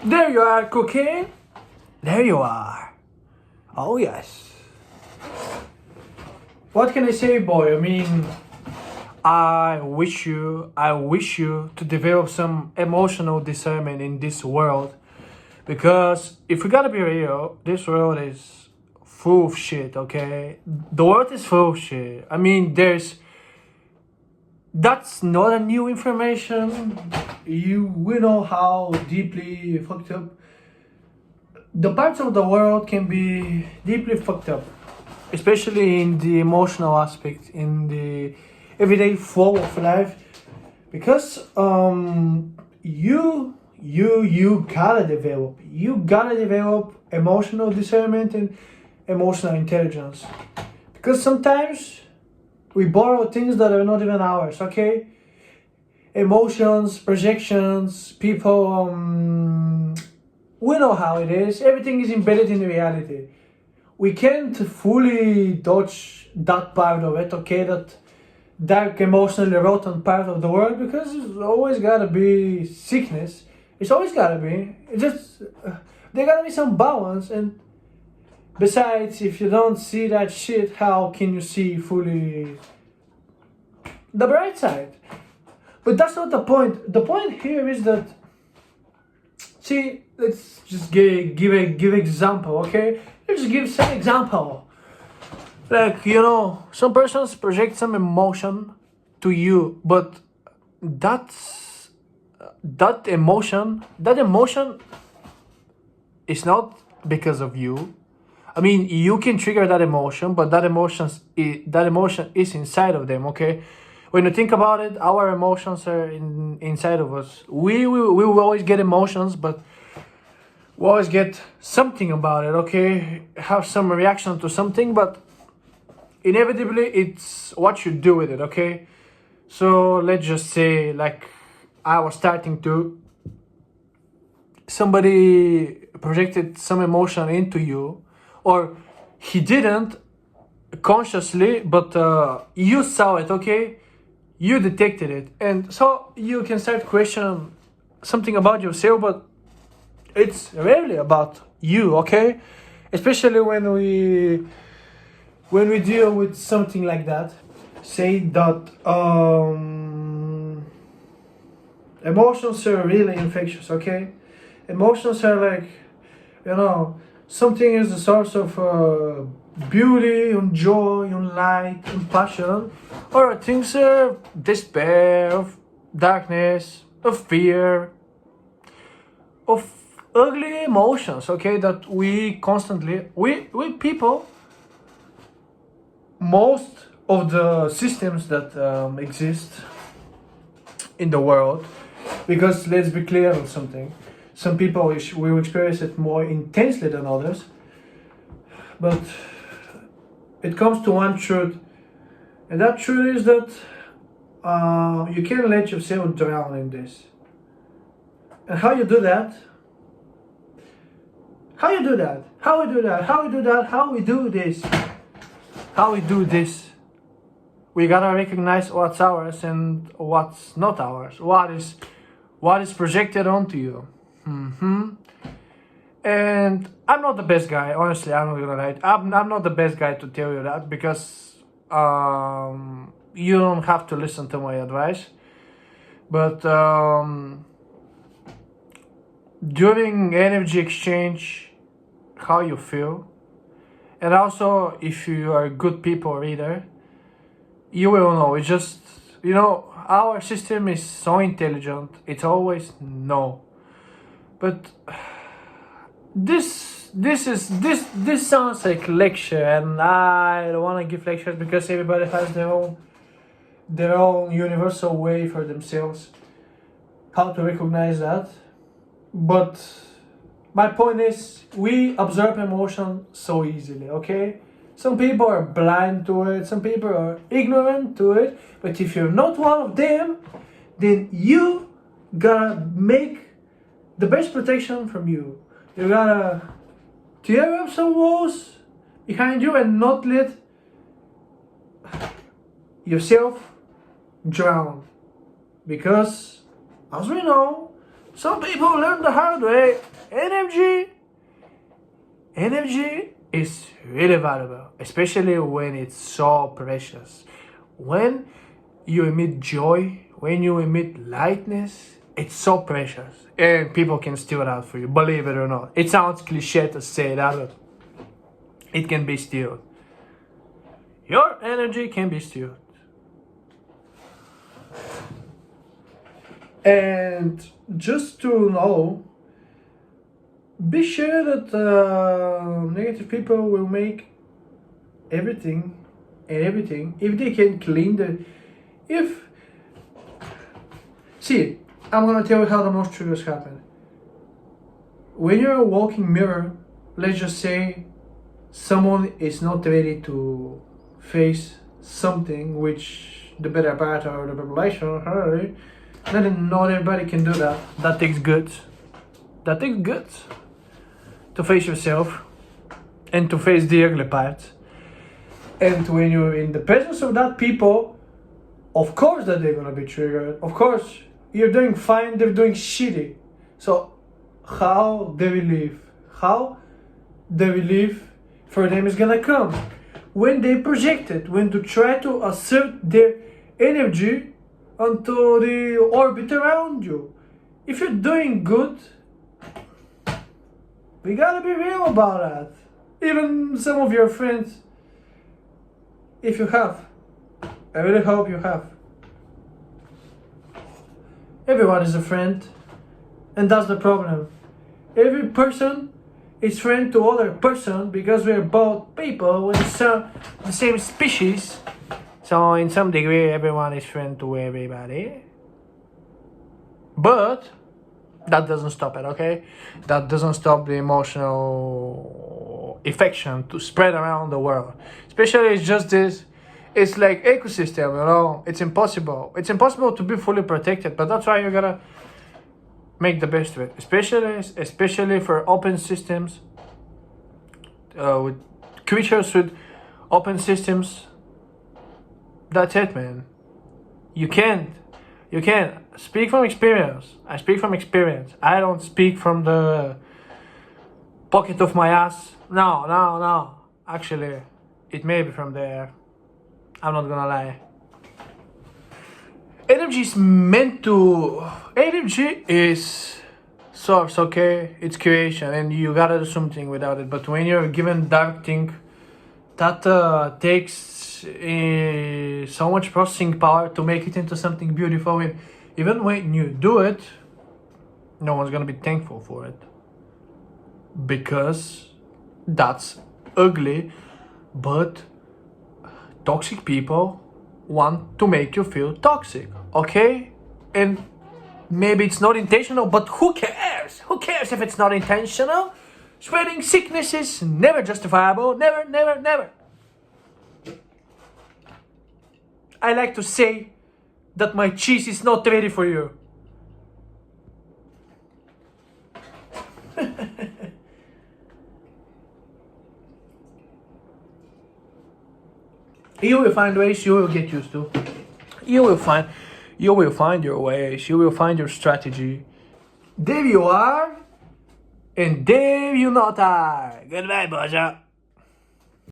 There you are, cooking. There you are. Oh yes. What can I say, boy? I mean, I wish you to develop some emotional discernment in this world. Because if we gotta be real, this world is full of shit, okay? The world is full of shit. I mean, that's not a new information. We know how deeply fucked up the parts of the world can be deeply fucked up, especially in the emotional aspect, in the everyday flow of life, because you gotta develop emotional discernment and emotional intelligence, because sometimes we borrow things that are not even ours. Okay, emotions, projections, people. We know how it is. Everything is embedded in reality. We can't fully dodge that part of it, okay? That dark, emotionally rotten part of the world, because there's always gotta be sickness. It's always gotta be. It's just there gotta be some balance. And besides, if you don't see that shit, how can you see fully the bright side? But that's not the point. The point here is that, see, let's just give example, okay? Let's give some example. Like, some persons project some emotion to you, but that's that emotion is not because of you. I mean, you can trigger that emotion, but that emotion is inside of them, okay? When you think about it, our emotions are inside of us. We will always get emotions, but we always get something about it, okay? Have some reaction to something, but inevitably it's what you do with it, okay? So let's just say, like, I was starting to, somebody projected some emotion into you, or he didn't consciously, but you saw it, okay? You detected it, and so you can start questioning something about yourself, but it's rarely about you, okay? Especially when we deal with something like that. Say that emotions are really infectious, okay? Emotions are like, something is the source of beauty and joy and light and passion, or things are despair, of darkness, of fear, of ugly emotions, okay? That we constantly, we people, most of the systems that exist in the world, because let's be clear on something, some people will experience it more intensely than others, but it comes to one truth, and that truth is that you can't let yourself drown in this. And how you do that? How you do that? How we do that? How we do that? How we do this? How we do this? We gotta recognize what's ours and what's not ours. What is projected onto you. And I'm not the best guy, honestly. I'm not gonna lie. I'm not the best guy to tell you that, because you don't have to listen to my advice. But during energy exchange, how you feel, and also if you are a good people reader, you will know. It's just, our system is so intelligent. It's always no. But this sounds like lecture, and I don't want to give lectures, because everybody has their own universal way for themselves how to recognize that. But my point is, we absorb emotion so easily, okay? Some people are blind to it, some people are ignorant to it, but if you're not one of them, then you gotta make the best protection from you. You gotta tear up some walls behind you and not let yourself drown. Because, as we know, some people learn the hard way. energy is really valuable, especially when it's so precious. When you emit joy, when you emit lightness, it's so precious. And people can steal that for you, believe it or not. It sounds cliche to say that, but it can be stealed. Your energy can be stealed. And just to know, be sure that negative people will make everything if they can clean see, I'm gonna tell you how the most triggers happen. When you're a walking mirror, let's just say someone is not ready to face something, which the better part of the population, then not everybody can do that. That takes guts. To face yourself and to face the ugly part. And when you're in the presence of that people, of course that they're gonna be triggered. Of course, you're doing fine, they're doing shitty. So how the relief for them is gonna come when they project it, when they try to assert their energy onto the orbit around you. If you're doing good, we gotta be real about that. Even some of your friends, if you have, I really hope you have. Everyone is a friend, and that's the problem. Every person is friend to other person because we're both people with the same species. So in some degree, everyone is friend to everybody. But that doesn't stop it, okay? That doesn't stop the emotional affection to spread around the world. Especially it's just this, it's like ecosystem, you know? It's impossible. It's impossible to be fully protected, but that's why you gotta make the best of it. Especially for open systems, with creatures with open systems. That's it, man. You can't speak from experience. I speak from experience. I don't speak from the pocket of my ass. No. Actually, it may be from there. I'm not gonna lie. Energy is source, okay? It's creation, and you gotta do something without it. But when you're given dark thing, that takes so much processing power to make it into something beautiful. And even when you do it, no one's gonna be thankful for it because that's ugly. But toxic people want to make you feel toxic, okay? And maybe it's not intentional, but who cares? Who cares if it's not intentional? Spreading sickness is never justifiable. Never. I like to say that my cheese is not ready for you. You will find ways, you will get used to. You will find your ways, you will find your strategy. There you are, and there you not are. Goodbye, Boja.